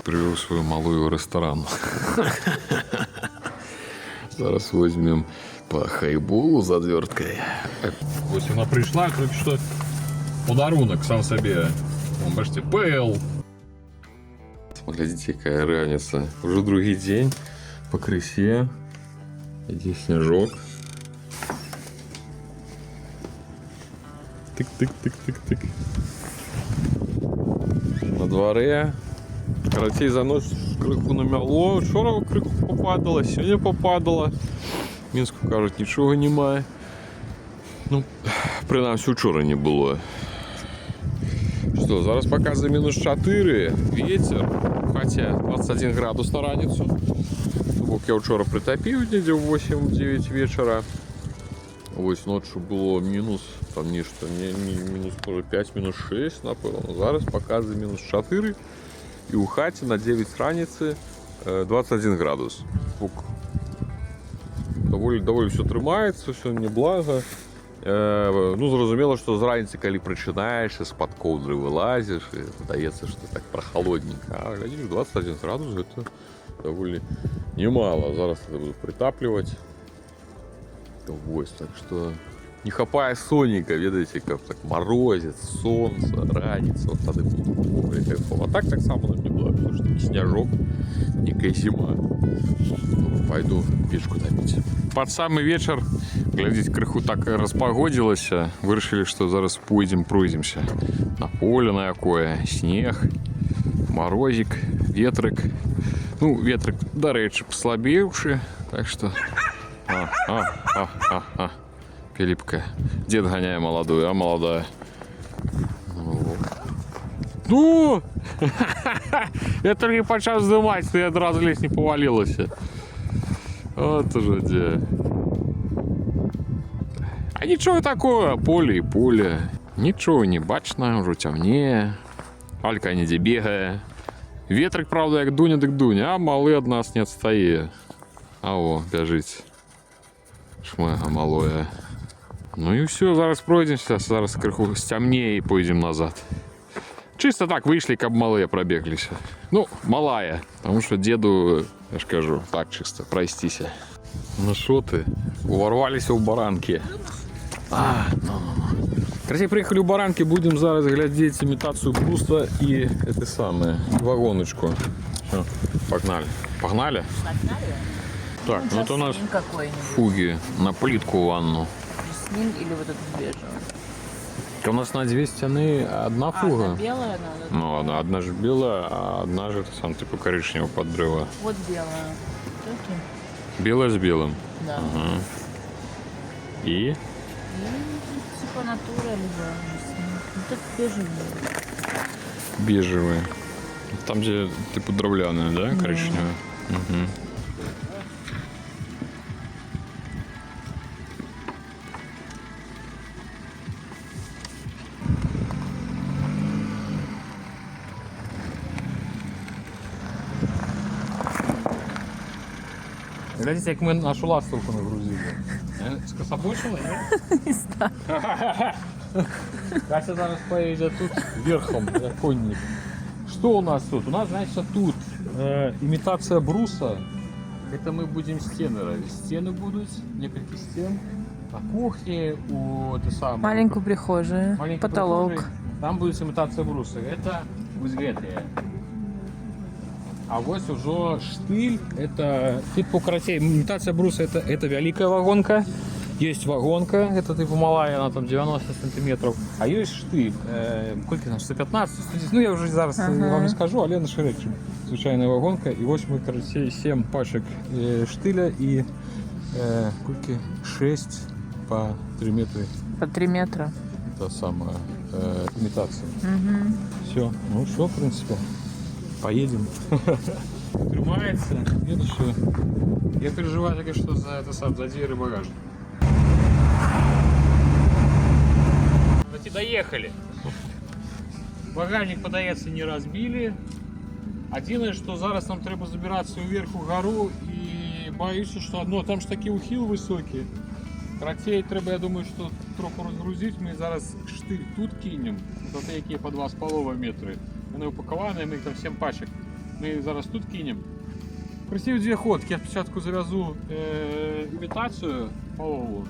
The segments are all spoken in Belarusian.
привел свою малую в ресторан. Зараз возьмем по хайболу з отверткой. Ось вона прийшла, тільки що подарунок сам себе. Вон, бачите, ПЛ. Смотрите, какая разница. Уже другий день по крысе. Иди снежок. Тык-тык-тык-тык-тык. На дворе. Каратей занос криху намяло. Вчора криху попадало, сьогодні попадало. Мінську кажуть, нічого немає. Ну, принаймні вчора не було. Что, зараз показываю минус 4, ветер, хотя 21 градус на раніцу. Бок я вчора притопив где в 8-9 вечера. Ось ночью було мінус, там нічто, мінус 5, мінус 6, напевно. Зараз показує мінус 4. І у хаті на 9 раніці 21 градус. Доволі все тримається, все неблаго. Ну, зрозуміло, що зранці, коли починаєш, з-під ковдри вилазиш, і здається, що так прохолодненько. А глядиш, 21 градус, це доволі немало. Зараз я буду притаплювати. Ось, так що не хапає сонника, видите, как так морозит, солнце, раніца, вот тогда буде кайфово. А так само нам не было, потому что снежок, некая зима. Пойду печку топить. Под самый вечер, глядите, крыху так распогодилось, вирішили, что зараз пройдемся на поле на якое, снег, морозик, ветрик. Ну, ветрик, до речі, послабевший, так что... Филиппка. Дед гоняет молодую, а молодая. Ну! Я только почав здымать, что я одразу лезть не повалилась. Вот уже где. А ничего такое, поле и поле. Ничего не бачно, уже темнее. Алька не бегая. Ветрик, правда, як дуня, так дуня, а малый от нас не отстає. А о, бежить. Шмега малое. Ну и все, зараз пройдемся, зараз криху стемнее и пойдем назад. Чисто так вышли, как малые пробеглись. Ну, малая, потому что деду, я ж кажу, так чисто, простися. Ну что ты, уворвались в баранки. Короче, приехали в баранки, будем зараз глядеть имитацию бруса и это самое, вагоночку. Все, погнали. Погнали? Погнали? Так, ну это у нас фуги на плитку ванну. Жасмин или вот этот бежевый? У нас на две стены одна фуга. Одна белая надо? Ну, одна же белая, а одна же это сам типа коричневого подрыва. Вот белая. Окей. Белая с белым. Да. Ага. И? Типа натура, либо жасмин. Вот это бежевый. Бежевый. Там, где типа дровляная, да, коричневая? Угу. Глядите, як ми нашу ластовку нагрузили. Скособочили, ні? Не знаю. Катя зараз поедет тут верхом, як конник. Что у нас тут? У нас, значит, тут имитация бруса. Это мы будем стены ровить. Стены будут, несколько стен. На кухне, у это самое. Маленькую прихожую, потолок. Прихожей. Там будет имитация бруса. Это вызгретые. А вот уже штыль, это типа каратей. Имитация бруса это великая вагонка. Есть вагонка, это типа малая, она там 90 сантиметров. А есть штыль, сколько там, 115, 110, ну я уже зараз вам не скажу, а Лена Ширечик. Случайная вагонка. И 8 каратей, 7 пачек штыля и сколько? 6 по 3 метра. По 3 метра. Это самая имитация. Угу. Все, ну все, в принципе. Поедем. Тримается. Нет, что. Я переживаю, так что за это сам, за двери багажник. Доехали. Багажник, подається, не розбили. Єдине, що зараз нам треба забиратися вверх у гору і боюся, що ну, там ж такий ухил високий. Каратей треба, я думаю, що трохи розгрузити. Ми зараз штиль тут кинемо. Тут які по 2,5 метри. Вони упаковані, ми їх там 7 пачок Ми зараз тут кинемо. Красиві дві ходки. Я спочатку зав'язу імітацію полову.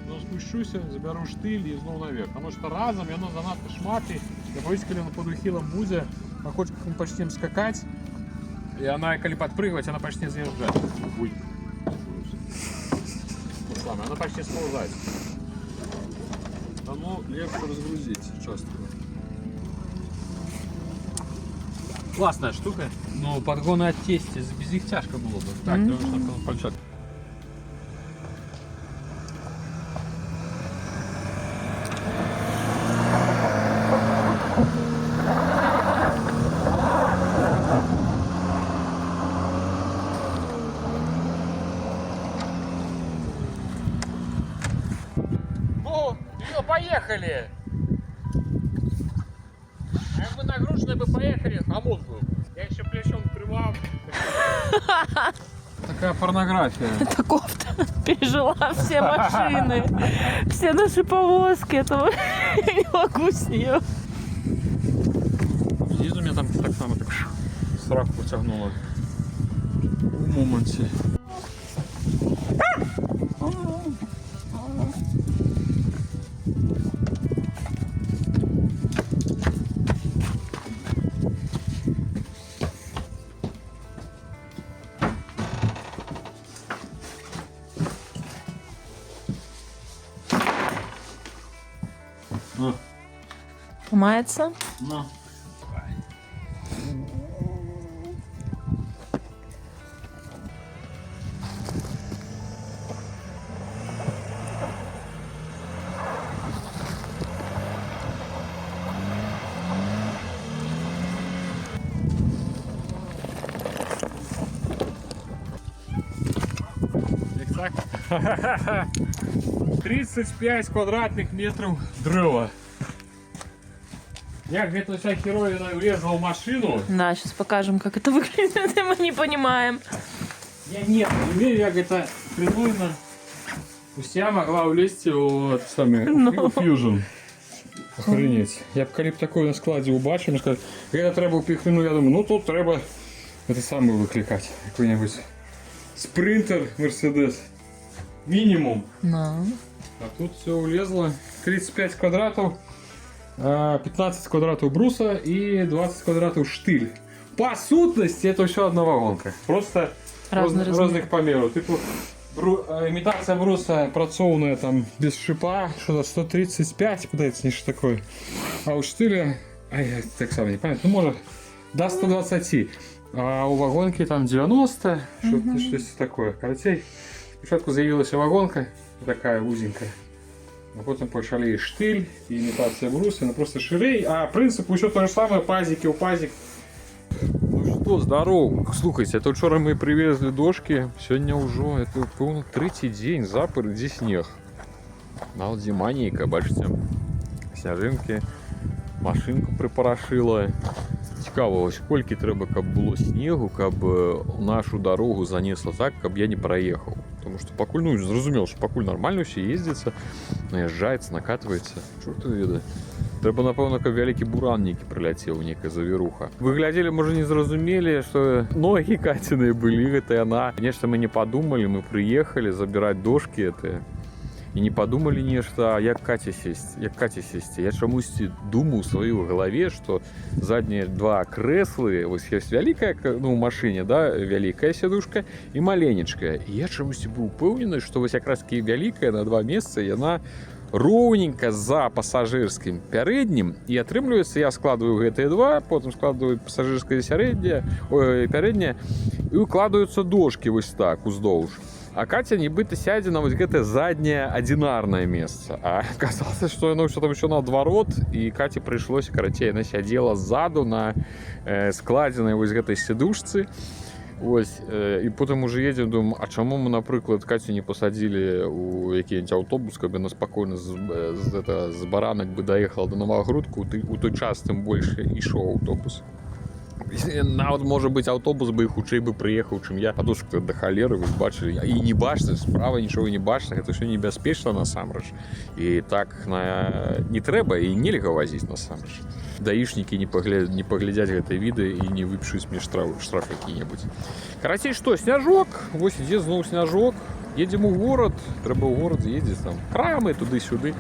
Ну, спущуся, заберу штиль і знову наверх. Тому що разом воно занадто шмати. Я боюсь, коли воно під ухилом буде, а хоч як ми почнемо скакати, і вона, коли підпригувати, вона почне з'їжджати. Ой. То саме, вона почне сползати. Тому легше розгрузити часто. Классная штука. Но подгоны от тести, без них тяжко было бы. Так, нужно включать. Ну, все, поехали! А мы нагружены бы поехали, хомут был. Я еще плечом открывал. Такая порнография. Эта кофта пережила все машины, все наши повозки. Этого я не могу с нее. Снизу меня там так само так сраку потягнуло. В моменте. Мается? Ну. Як так? 35 квадратних метрів дрова. Як эта вся херовина влезла в машину, Да, сейчас покажем, как это выглядит, и мы не понимаем. я не умею, как это придумано. Уся могла влезть в самый Fusion. Охренеть. Я б коли б такое на складі убачив, я сказав, це треба впихнути, я думаю, ну тут треба це саме викликати. Який-небудь спринтер Mercedes. Мінімум. Ну. А тут все влезло. 35 квадратов. 15 квадратов бруса и 20 квадратов штиль. По сутности это еще одна вагонка. Просто разных померов. Типу, имитация бруса працовная там без шипа, что-то 135, подается, что такое. А у штиля, я так сам не пам'ятаю, ну может до 120. А у вагонки там 90, что-то такое. Короче, спочатку заявилася вагонка, такая узенькая. А потом почали и штиль, и имитация бруса, ну просто ширей. А принцип еще то же самое, пазики у пазик. Ну что, здорово. Слухайте, это вчора мы привезли дошки, сегодня уже, это, по-моему, третий день запер, где снег. На зиманейка, бачите, сняжинки, машинку припорошила. Цікаво, ось скільки треба, каб було снігу, каб нашу дорогу занесло так, каб я не проехал. Потому что покуль, ну, зрозумел, что покуль нормально все ездится, наезжается, накатывается. Чорт веде. Треба, напевно, каб вялікі бураннікі прилетел, некая завіруха. Вы глядели, может, не зразумели, что ноги Катиные были, это и она. Конечно, мы не подумали, мы приехали забирать дошки это. І не подумали нешта, як Катя сесть. Я чомусь думаю в своей голове, что задние два креслы, вот есть великая, ну, в машине, да, великая сидушка и маленечкая. И я чомусь был упевнений, что вот как раз таки великая на два месяца, и она ровненько за пассажирским переднім, і атрымліваецца, я складываю гэтыя два, потом складываю пассажирское передняе, і укладываются дошки вот так уздоўж. А Катя нібыта сядзе на вот гэта задняе адзінарнае месца. А оказалось, что оно все там еще наадварот, и Кате пришлось, карацей, она сядзела ззаду на складзенай вот гэтай сидушцы. Ось, і потім уже едем, думаю, а чому ми, наприклад, Катю не посадили у який-нибудь автобус, каб вона спокійно з Баранок би доїхала до Новогрудку, у той час тим більше йшов автобус. Нават, можа быць, аўтобус бы хутчэй бы прыехаў, чым я. Падушка да халеры, вы бачылі. І не бачна, справа нічога не бачна, гэта ўсё небяспечна насамрэч. І так не трэба і нельга вазіць насамрэч. Даішнікі не паглядзяць гэтыя відэа і не выпішуць мне штраф які-небудзь. Карацей, што, сняжок, вось ідзе зноў сняжок. Едзем у горад, трэба ў горад з'ездзіць там крамы туды-сюды.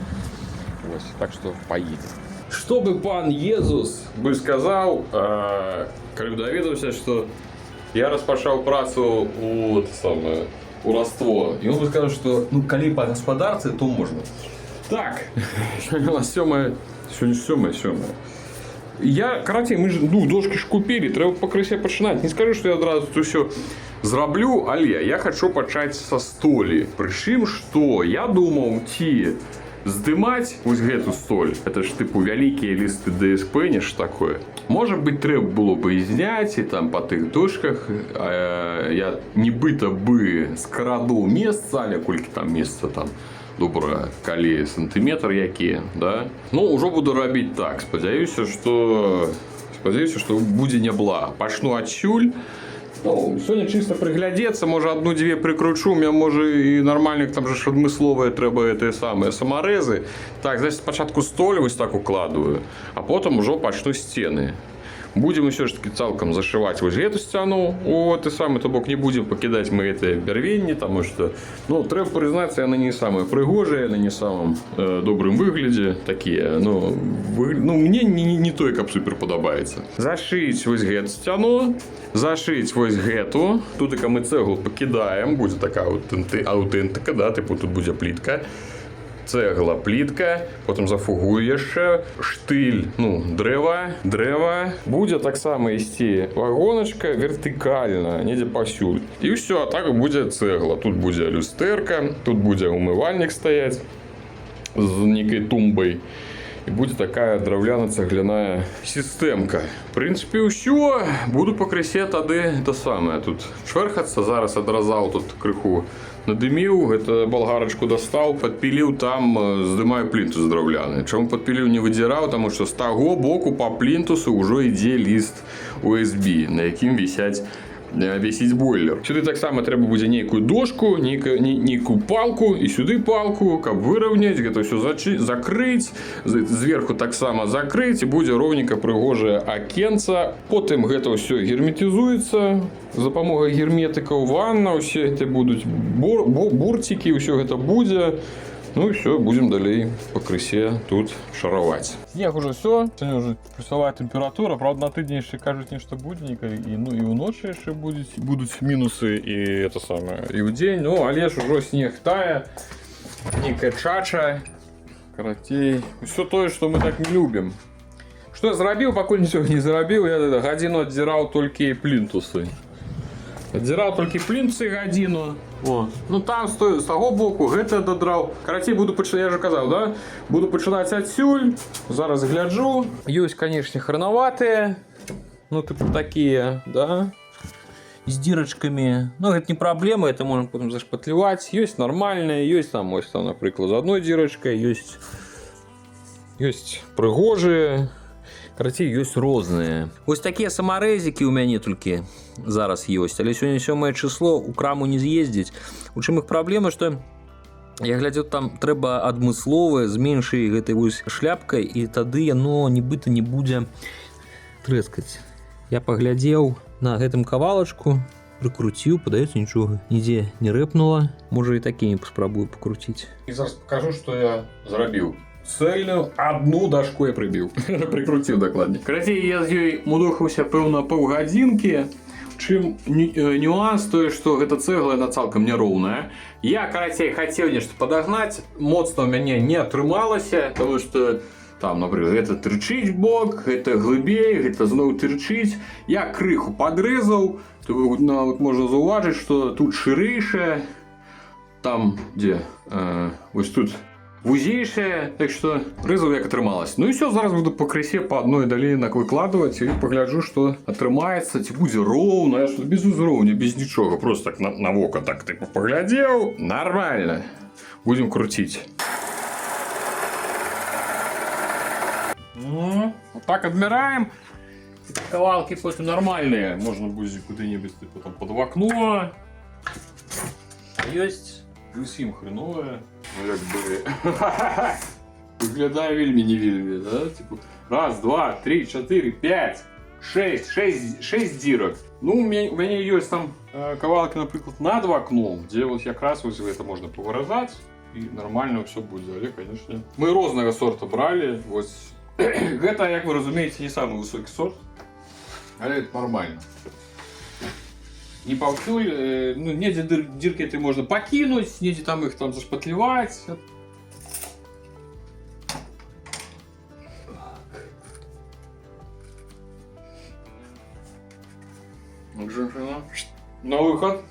Вось, так што паедзем. Што бы пан Езус бы сказаў, калі б даведаўся, што я распачаў працу у раство. І он бы сказаў, што ну калі па гаспадарцы, то можна. Так, сёння у нас сёмае. Я, карацей, мы ж дошкі ж купілі, трэба пакрысе пачынаць. Не скажу, што я адразу тут усё зраблю, але я хачу пачаць са столі. Прычым, што я думаў, ці здымаць вось гэту столь. Это ж тыпу вялікія лісты ДСП, нешта такое. Можа быць, трэба было бы і зняць, і там па тых дошках я нібыта бы скараду месца, але колькі там месца там добра, калі сантыметр які, да? Ну, ўжо буду рабіць так. Спадзяюся, што будзе нябла. Пачну адсюль. Ну, сёння чыста прыглядзецца, можа адну-дзве прыкручу, мне можа і нармальных там же ж адмысловыя трэба гэтыя самыя самарэзы. Так, значит, спачатку столь вось так укладываю, а потым ужо пачну сцены. Будем ўсё ж таки цалкам зашываць вось гэту сцяну. О, ты самы, то бок не будем пакідаць мы гэтыя бярвенні, таму што, ну, трэба прызнацца, яны не самыя прыгожыя, яны не самым добрым выглядзе такія. Ну, мне не той, каб супер падабаецца. Зашыць вось гэту сцяну, зашыць вось гэту. Тут мы цэглу пакідаем, будзе такая аўтэнтыка, да, тыпу тут будзе плітка. Цэгла, плітка, потым зафугую яшчэ, штыль, ну, дрэва. Будзе таксама ісці вагоначка вертыкальна, недзе пасюль. І ўсё, а так будзе цэгла. Тут будзе люстэрка, тут будзе умывальнік стаяць з нейкай тумбай. І будзе такая драўляна-цагляная сістэмка. В прынцыпе, ўсё. Буду пакрысе тады то самае. Тут швэрхацца, зараз адразаў тут крыху надыміў, гэта балгарачку дастаў, падпіліў, там здымаю плінтус драўляны. Чаму падпіліў, не выдзіраў, таму што з таго боку па плінтусу ўжо ідзе ліст USB, на якім вісіць бойлер. Сюды таксама трэба будзе нейкую дошку, нейкую палку і сюды палку, каб выраўняць, гэта ўсё закрыць, зверху таксама закрыць, і будзе роўненька прыгожае акенца. Потым гэта ўсё герметызуецца з дапамогай герметыкаў, ванна, усе гэта будуць бурцікі, ўсё гэта будзе. Ну і все, будем далей пакрысе тут шараваць. Снег уже все, сегодня уже плюсовая температура, правда на тыдзень яшчэ кажуць нешта будненька, і ну і ўночы яшчэ будуць мінусы, і это самае, і ў дзень, ну але ж ужо снег тае, нейкая чача, карацей, усё тое, што мы так не любім. Што я зрабіў, пакуль нічога не зрабіў, я гадзіну аддзіраў толькі плінтусы. Аддзіраў толькі плінтусы гадзіну. О, ну там з таго боку гэта дадраў. Карацей, буду пачынаць, я ж казаў, да? Буду пачынаць адсюль. Зараз гляджу. Ёсць, канешне, хранаватыя. Ну, типу такія, да? З дзірачкамі. Ну, гэта не праблема, это можна потым зашпатліваць. Ёсць нармальныя, ёсць там, ось там, напрыклад, з адной дзірачкай, ёсць прыгожыя. Карацей, ёсць розныя. Вось такія самарэзікі ў мяне толькі зараз ёсць. Але сёння 7 число, у краму не з'ездзіць. У чым іх праблема, што я глядзеў, там трэба адмысловае з меншай гэтай вось шляпкай, і тады яно нібыта не будзе трэскаць. Я паглядзеў на гэтым кавалачку, прыкруціў, падаецца, нічога нідзе не рэпнула. Можа і такімі паспрабую пакруціць. І зараз пакажу, што я зрабіў. Цельную одну дашку я прыбіў. Прыкруціў дакладней. Карацей, я з ёй мудохаўся, пэўна, паўгадзінкі. Чым нюанс тое, што гэта цэгла, яна цалкам няроўная. Я, карацей, хацеў нешта падагнаць, моцна ў мяне не атрымалася, таму што там, напрыклад, гэта тырчыць бок, гэта глыбей, гэта зноў тырчыць. Я крыху падрэзаў, то нават можна заўважыць, што тут шырэйшая, там, дзе, вось тут вузейшая, так што рэзаў як атрымалася. Ну і все, зараз буду пакрысе па адной далей выкладваць і пагляджу, што атрымаецца, ці будзе роўна. Я ж без узроўня, без нічога, просто так на вока так тыпу паглядзеў. Нормально. Будем круціць. Вот так адміраем. Ковалки потім нормальні. Можна буде куди-небудь типу, там, під окно. Есть усім хренове. Ну, якби... Виглядає вельми не вельми, да? Типу, раз, два, три, 4, 5, 6 дірок. Ну, у мене є там ковалки, наприклад, над окном, де от якраз ось це можна повиразати. І нормально все буде. Але, звісно, ми різного сорту брали. Ось. Це, як ви розумієте, не самий високий сорт. Але це нормально. Не повсюль, ну, неде дырки эти можно покинуть, неде там их там зашпатлевать. На выход.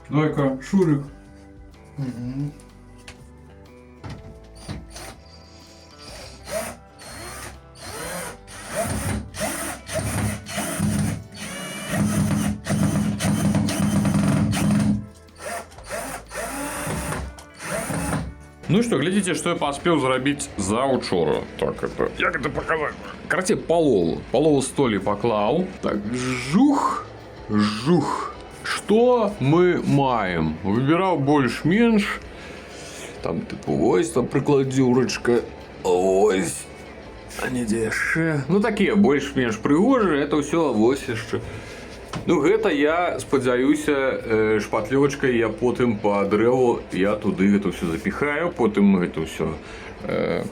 Давай-ка, Шурик. Ну что, глядите, что я поспел заробить за учора. Так, это... Як это показать? Короче, полол столі поклав. Так, жух, жух. Что мы маем? Выбирал больш-менш. Там, типу, ось там прикладюрочка. Ось. А не дешевше. Ну, такие больш-менш пригожі. Это все ось ще. Ну, гэта я спадзяюся, шпатлёвачкай я потым по дрэву я туды гэта все запихаю, потым мы гэта все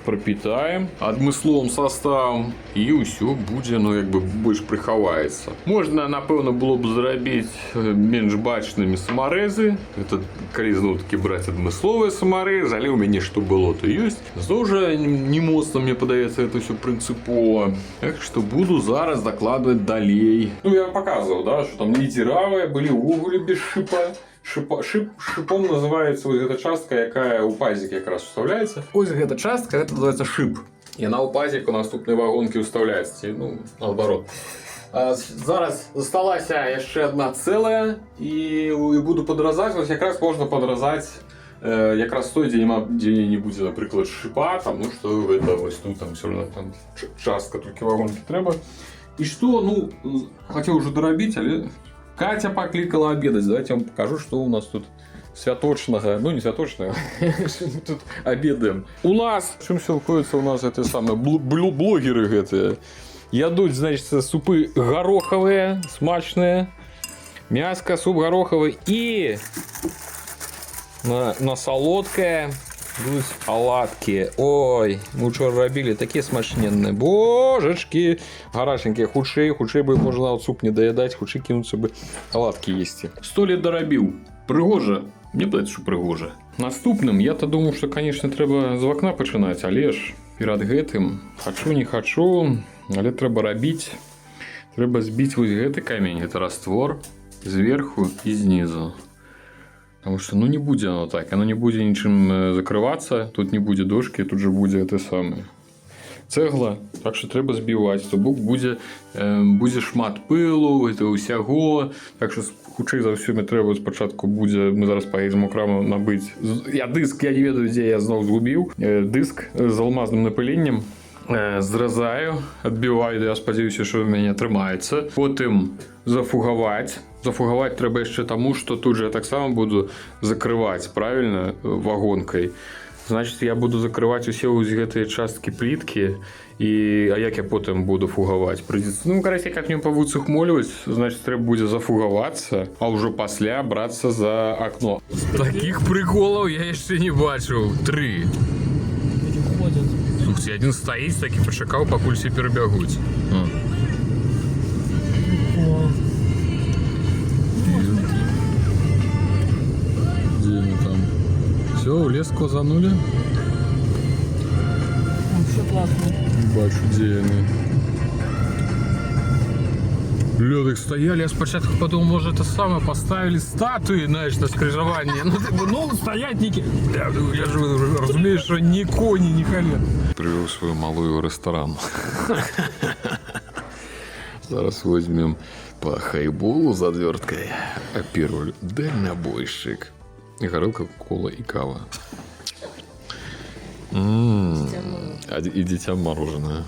пропитаем адмысловым составом і ўсё будзе, ну, як бы больш прыхаваецца. Можна, напэўна, было б зрабіць менш бачнымі самарэзы. Это калі зноў-такі браць адмысловыя самарэзы, але ў мяне што было, то ёсць. Зноў жа не моцна, мне падаецца, это все прынцыпова. Так што буду зараз дакладваць далей. Ну, я показывал, да, что там лидеравые были увогуле без шипа. Шипом называется вот эта частка, якая у пазіка якраз уставляется. Ось эта частка, это называется шип. И она у пазіка у наступной вагонки уставляется. Ну, наоборот. Зараз засталася яшчэ одна целая. И буду подразать. Вот якраз можно подразать якраз той, где не будет, например, шипа. Там, ну, что это вот тут там все равно там частка только вагонки треба. И что, ну, хотел уже доробить, але Катя покликала обедать. Давайте я вам покажу, что у нас тут святочного. Ну, не святочного, тут обедаем. У нас, в чем все входится, у нас это самое, блогеры это. Ядуть, значит, супы гороховые, смачные. Мяско, суп гороховый и на солодкое. Будут оладки. Ой, мы вчора робили такие смачненные. Божечки. Гарашенькие. Худшие бы можно от суп не доедать. Худшие кинуться бы оладки есть. 100 лет доробил. Пригоже. Мне падаецца, что пригоже. Наступным я-то думаю, что, конечно, треба з окна починать. Але ж перед гэтым хочу, не хочу. Але треба робить. Треба збить вот гэты камень. Это раствор. Сверху и снизу. Потому что, ну, не будет оно так. Оно не будет ничем закрываться. Тут не будет дошки, тут же будет это самое. Цегла. Так что треба збивать. То будет шмат пилу, это усяго. Так что, хутчэй за ўсё, мне треба спачатку будзе... Мы зараз поедем у краму набыть. Диск, я не ведаю, где я зноў згубіў. Диск з алмазным напыленнем. Зразаю, адбіваю, я спадзяюся, що в мяне атрымаецца. Потым зафугаваць. Зафугаваць трэба яшчэ таму, што тут же я таксама буду закрываць, правильно, вагонкай. Значит, я буду закрываць усе вось гэтыя часткі пліткі. А як я потым буду фугаваць? Прыйдзецца, ну, карацей, как-нибудь повыцухмоліваць, значит, трэба будзе зафугавацца, а ўжо пасля брацца за акно. Такіх приколаў я яшчэ не бачыў. 3. Слухайте, один стоит, таки почекал, покуль все перебягуть. Где они там? Все, в лес козанули? Все классно. Бачу, где они. Люди стояли, я спочатку подумал, может, это самое, поставили статуи, знаешь, на скрижование. Ну, стоять ники. Я же разумею, что ни кони, ни колен. Привел свою малую в ресторан. Зараз возьмем по хайболу с отверткой. А первый дальнобойщик. И горелка, кола и кава. И детям мороженое.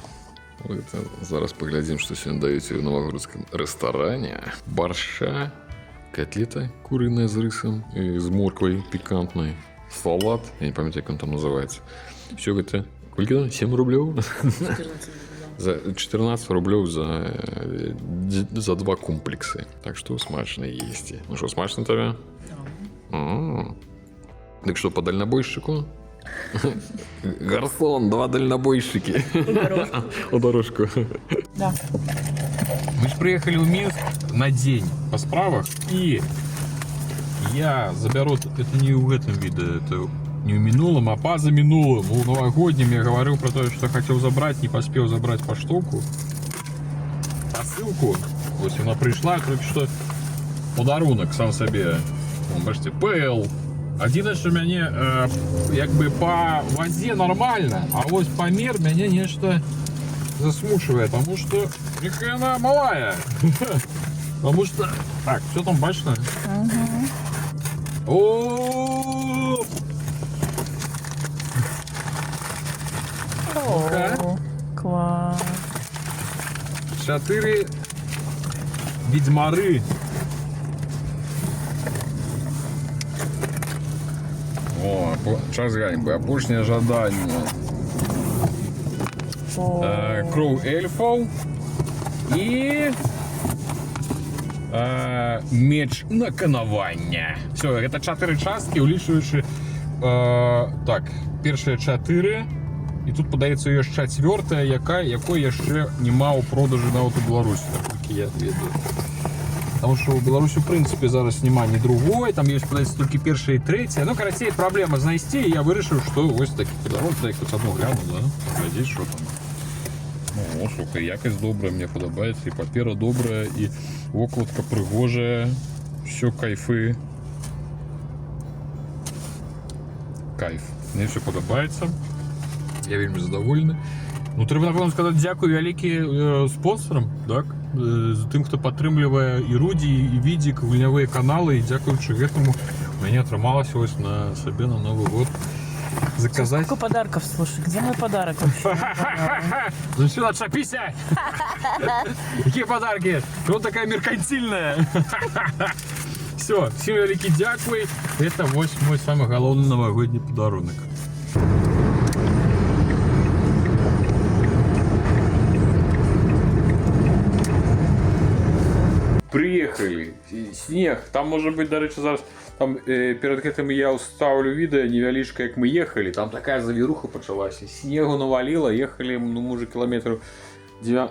Зараз поглядим, что сегодня даете в новогородском ресторане. Борща, котлета куриная с рисом и с морквой пикантной, салат, я не помню, как он там называется. Все это, сколько? 7 рублей? 14 рублей за 2 комплексы. Так что смачно есть. Ну что, смачно тебе? Так что, по дальнобойщику? Гарсон, 2 дальнобойщики. У дорожку. Да. Мы же приехали в Минск на день по справах, и я заберу, это не в этом виде, это не в минулом, а позаминулом, в новогоднем я говорил про то, что хотел забрать, не поспел забрать по штуку. Посылку, ось вона прийшла, только что подарунок сам себе. Бачите, ПЛ. Один, що мені якби по вазе нормально, а ось помер меня нечто засмучивает, потому что нихуя она малая. Потому что... Так, все там бачно? О, Класс. 4 відьмари. О, час ганьби, опошнє жадання. Кров ельфов і меч наканування. Все, це 4 частки, улічуючи так, перші 4. І тут подається є ще 4, якої ще нема у продажу навіть у Білорусі, наскільки я ведаю. Тому що в Білорусі, в принципі, зараз нема ні другої, там є, подається тільки перша і третя. Ну, короче, проблема знайти, і я вирішив, що ось такий подарунок, так ось одну гляну, да? Глядіть, що там. Ну, слухай, якість добра, мені подобається, і папера добра, і окладка пригожа, все кайфи. Кайф. Мені все подобається. Я вельми задоволений. Ну, треба, напевно, сказати дякую великі спонсорам, так? Тим, хто підтримує і Руді, і Відік, гульняві канали. І дякуючи этому, мені отрималося ось на собі на Новий год заказать. Сколько подарков, слушай, где мой подарок вообще? Зачем отшапися? Какие подарки? Вот такая меркантильная. Все, всем великий дякую. Это мой самый головный новогодний подарунок. Приехали. Снег. Там, может быть, до речі, зараз там перед этим я уставлю відео невеличке, як ми їхали. Там така завіруха почалася. Снегу навалило, їхали, ну, може, кілометрів 9.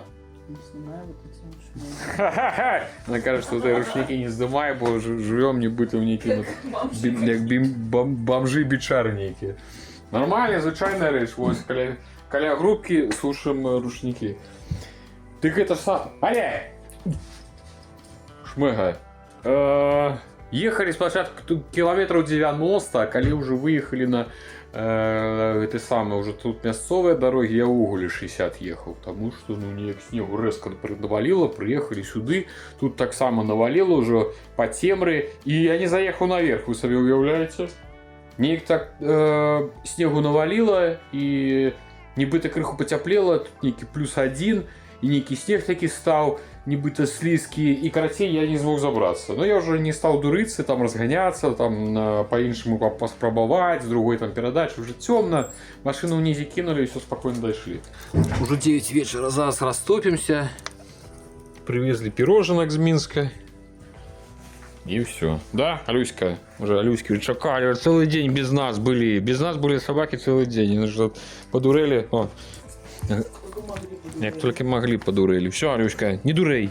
Она кажется, что ты рушники не сдымай, бо живем не бытом неким, як бомжи-бичарники. Нормально, звичайна річ. Ось каля грубки слушаем рушники. Так это сам... Аля! Шмыга. Ехали спочатку километров 90, коли уже выехали на этой самой, уже тут мясцовые дороги, я уголі 60 ехал, потому что, ну, не снегу резко навалило, приехали сюда, тут так само навалило уже по темры, и я не заехал наверх, вы себе уявляете? Неяк так снегу навалило, и нібито криху потеплело, тут некий +1, и некий снег таки стал, нібито слизкий, и, короче, я не смог забраться. Но я уже не стал дуриться, там разгоняться, там по-іншому попробовать, с другой там передачи, уже темно, машину вниз кинули и все спокойно дошли. Уже 9 вечера, зараз растопимся, привезли пироженок из Минска. И все. Да, Алюська? Уже Алюськи чакали, целый день без нас были собаки целый день, они же подурели. О. Як только могли, подурели. Все, Алюська, не дурей.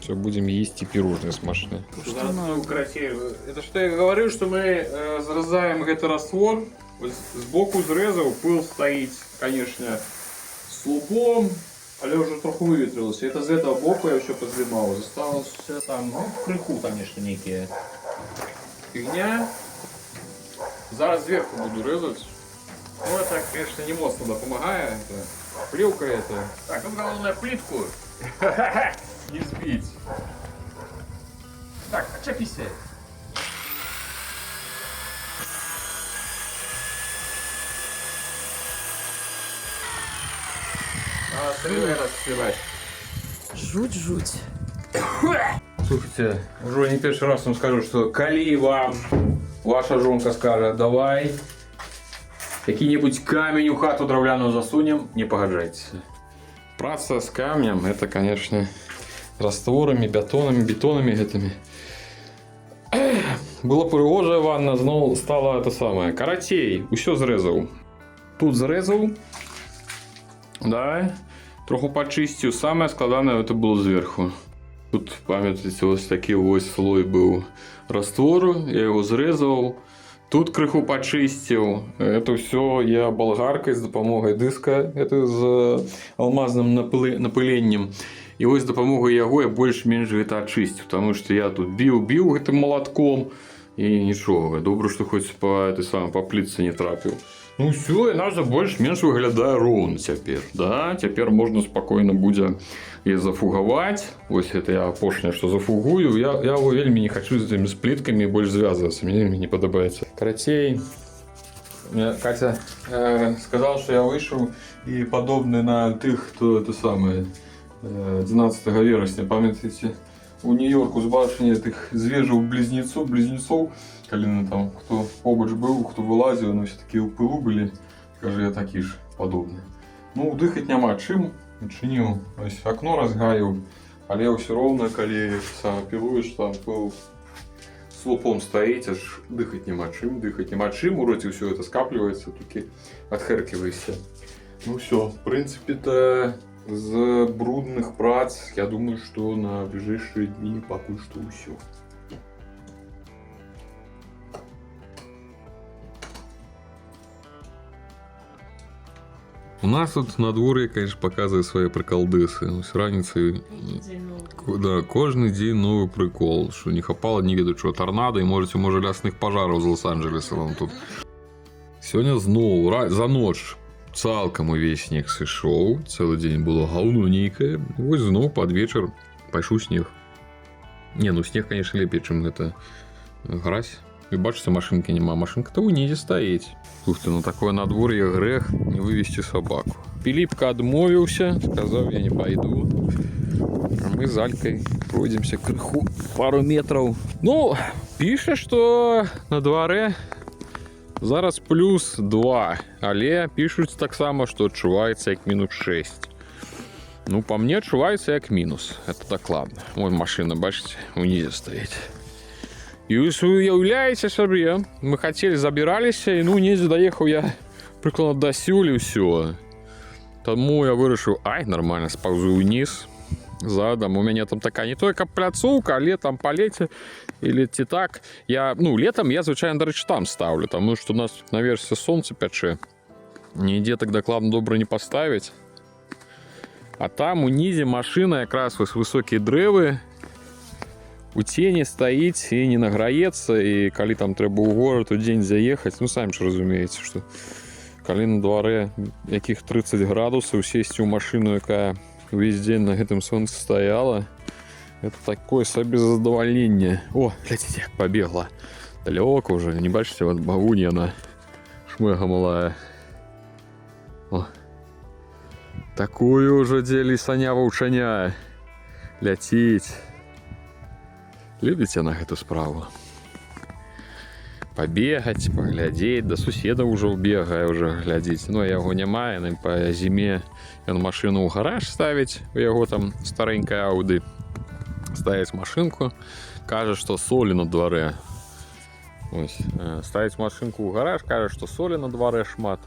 Все, будем есть и пирожные смачные. Это что я говорю, что мы зразаем этот раствор. Сбоку зрезал, пыл стоит, конечно, с лупом, але уже трохи выветрилось. Это с этого боку я все позлимал. Осталось все там, ну, крыху, конечно, некие. Фигня. Зараз сверху буду резать. Ну, это, конечно, не моцно допомагает. Плівка это. Так, тут главное плитку не сбить. Так, отчепись. Жуть. Слушайте, уже не первый раз вам скажу, что коли вам ваша жонка скажет, давай какие-нибудь камень у хату дровляную засунем, не погоджайтесь. Праца с камнем, это, конечно, растворами, бетонами этими. Было пригоже ванна, знову стало это самое. Каратей, усё зрезав. Тут зрезав, да, трохи почистив. Самое складане это было зверху. Тут, пам'ятаєте, ось такий ось слой був раствору, я його зрізав. Тут криху почистив. Это все я болгаркой з допомогою диска, это з алмазним напиленням. І ось з допомогою його я більш-менш это очистив, тому що я тут бив этим молотком і нічого. Добре, що хоч по плитці не трапив. Ну все, і наша більш-менш виглядає ровно тепер. Да? Тепер можна спокійно буде її зафугувати. Ось це я опошнє, що зафугую. Я його вельми не хочу з цими плитками більш зв'язуватися. Мені не подобається. Каратей. Катя сказала, що я вийшов і подобний на тих, хто те саме 12 вересня. Пам'ятаєте, у Нью-Йорку з башні тих зв'яжів близнецов, коли там хто побач був, хто вилазив, вони всі такі у пилу були. Каже, я такі ж подобні. Ну, дихати нема чим. Відчинив, ось окно розгаїв, але все ровно, коли саме пилуєш, там пил слупом стоїть, аж дихати нема чим, у роті все це скаплюється, тільки відхеркивається. Ну все, в принципі-то з брудних праць, я думаю, що на ближайшие дні поки що все. У нас тут на дворе, конечно, показывает свои приколдесы. С разницей, да, каждый день новый прикол. Что не хапало нигде чего торнадо, и можете, может, лясных пожаров из Лос-Анджелеса вам тут. Сегодня знову, за ночь цалком увесь снег сышел. Целый день было говно некое. Вот знову под вечер пошел снег. Не, ну снег, конечно, лепее, чем это грязь. Ви бачите, машинки нема. Машинка-то у ніде стоїть. Слухайте, ну такое надвор'я грех не вывести собаку. Пилипка отмовился, сказал, я не пойду. А мы с Алькой пройдемся крыху пару метров. Ну, пишет, что на дворе зараз +2. Але пишут так само, что отчувається як -6. Ну, по мне отчувається як мінус. Это так ладно. Вон машина, бачите, уніде стоїть. І ось уявляєте собі, ми хотіли, забиралися, і ну, не доїхав я прикладно до сюлі, все. Тому я вирішив, нормально, сповзу вниз, задом. У мене там така не тільки пляцовка, а летом по леті, или так. Летом я, звичайно, до речі, там ставлю, тому що у нас наверх сонце пече. Ніде так докладно добре не поставити. А там унизі машина, якраз ось високі древи, у тени стоїть і не награється, і коли там треба у город у день заїхати, ну самі ж розумієте, що коли на дворі яких 30 градусів сісти у машину, яка весь день на этом сонці стояла, це таке собі задоволення. О, глядите, як побігла. Далеко вже, не бачите, от бавунья на шмига малая. О. Такую уже дели саня вовчаня. Летіть. Любите на эту справу? Побегать, поглядеть, до суседа уже убегаю, уже глядеть. Ну, я его не маю, по зиме он машину у гараж ставить, у его там старенькая Ауди. Ставить машинку, каже, что соли на дворе. Ось, ставить машинку у гараж, каже, что соли на дворе шмат.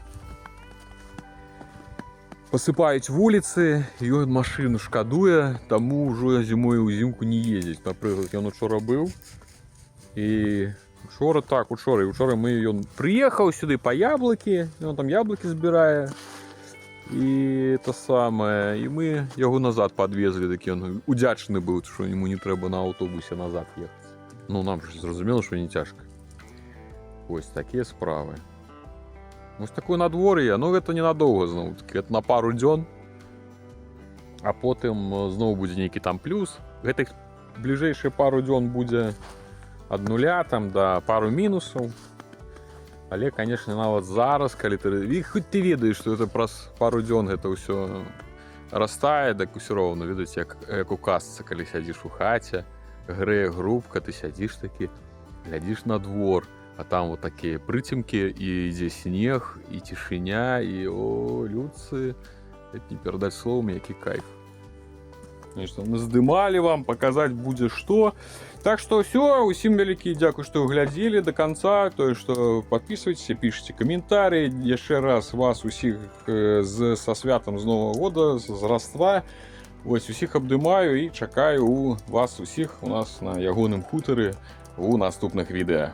Посыпають вулиці, і він машину шкодує, тому вже зимою у зимку не їздить. Наприклад, він вчора був, і вчора він приїхав сюди по яблуки, він там яблуки збирає, і те саме, і ми його назад підвезли, такий він удячний був, що йому не треба на автобусі назад їхати. Ну, нам ж зрозуміло, що не тяжко. Ось такі справи. Ось таке надвор'я, ну це ненадовго знову таки, це на пару днів, а потім знову буде який там плюс. Це ближайші пару днів буде від 0 там, до пару мінусів. Але, звісно, навіть зараз, коли ти, хоч ти ведаєш, що це про пару днів це все растае, дык усё роўна ведаць як у казцы, калі сядзіш у хаце, грэе грубка, ты сядзіш такі, глядзіш на двор, а там вот такія прыцемкі, і ідзе снег, і цішыня, і о, людцы, не перадаць словамі, які кайф. Нешта наздымалі вам, паказаць будзе што. Так што ўсё, усім вялікі дзякуй, што глядзелі да канца, тое, што падпісвайцеся, пішыце каментарыі. Яшчэ раз вас усіх са святам з Новага года, з Раства. Вось усіх абдымаю і чакаю у вас усіх у нас на ягоным хутары у наступных відэа.